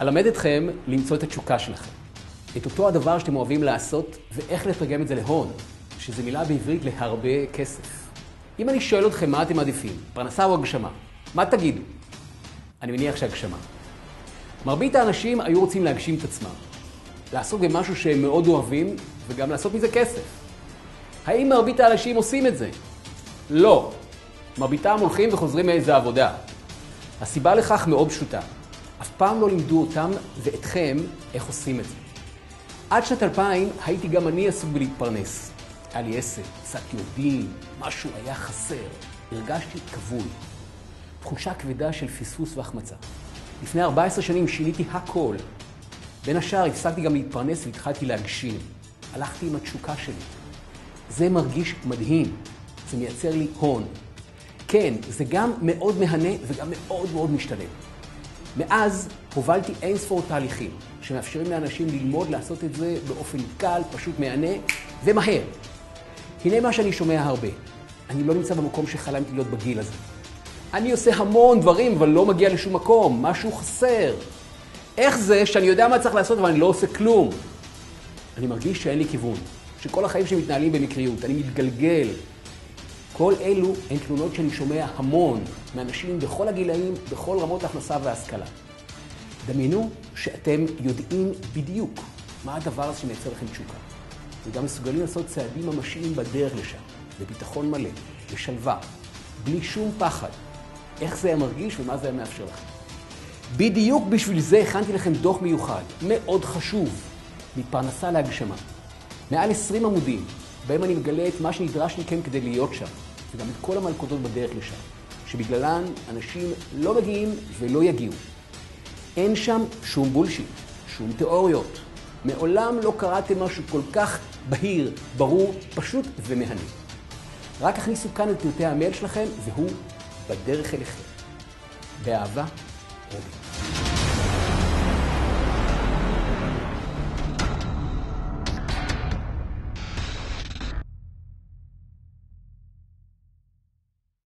אלמד אתכם למצוא את התשוקה שלכם. את אותו הדבר שאתם אוהבים לעשות, ואיך לתרגם את זה להון, שזו מילה בעברית להרבה כסף. אם אני שואל אתכם מה אתם מעדיפים, פרנסה או הגשמה, מה תגידו? אני מניח שהגשמה. מרבית האנשים היו רוצים להגשים את עצמם, לעסוק במשהו שהם מאוד אוהבים, וגם לעשות מזה כסף. האם מרבית האנשים עושים את זה? לא. מרביתם הולכים וחוזרים מאיזה עבודה. הסיבה לכך מאוד פשוטה. אף פעם לא לימדו אותם ואתכם איך עושים את זה. עד שנת 2000 הייתי גם אני עסוק בלהתפרנס. היה לי עסק, עסקתי עובדים, משהו היה חסר. הרגשתי כבול. תחושה כבדה של פספוס והחמצה. לפני 14 שנים שיניתי הכל. בין השאר הפסקתי גם להתפרנס והתחלתי להגשים. הלכתי עם התשוקה שלי. זה מרגיש מדהים. זה מייצר לי הון. כן, זה גם מאוד מהנה וגם מאוד מאוד משתלם. מאז הובלתי אין ספור תהליכים שמאפשרים לאנשים ללמוד לעשות את זה באופן קל, פשוט מהנה ומהר. הנה מה שאני שומע הרבה. אני לא נמצא במקום שחלמתי להיות בגיל הזה. אני עושה המון דברים אבל לא מגיע לשום מקום, משהו חסר. איך זה שאני יודע מה צריך לעשות אבל אני לא עושה כלום? אני מרגיש שאין לי כיוון, שכל החיים שמתנהלים במקריות, אני מתגלגל. כל אלו הן תלונות שאני שומע המון מאנשים בכל הגילאים, בכל רמות ההכנסה וההשכלה. דמיינו שאתם יודעים בדיוק מה הדבר הזה שמייצר לכם תשוקה. וגם מסוגלים לעשות צעדים ממשיים בדרך לשם, בביטחון מלא, בשלווה, בלי שום פחד. איך זה היה מרגיש ומה זה היה מאפשר לכם. בדיוק בשביל זה הכנתי לכם דוח מיוחד, מאוד חשוב, מפרנסה להגשמה. מעל 20 עמודים, בהם אני מגלה את מה שנדרש מכם כדי להיות שם, וגם את כל המלכודות בדרך לשם, שבגללן אנשים לא מגיעים ולא יגיעו. אין שם שום בולשיט, שום תיאוריות. מעולם לא קראתם משהו כל כך בהיר, ברור, פשוט ומהנה. רק הכניסו כאן את פרטי המייל שלכם, והוא בדרך אליכם. באהבה, רובי.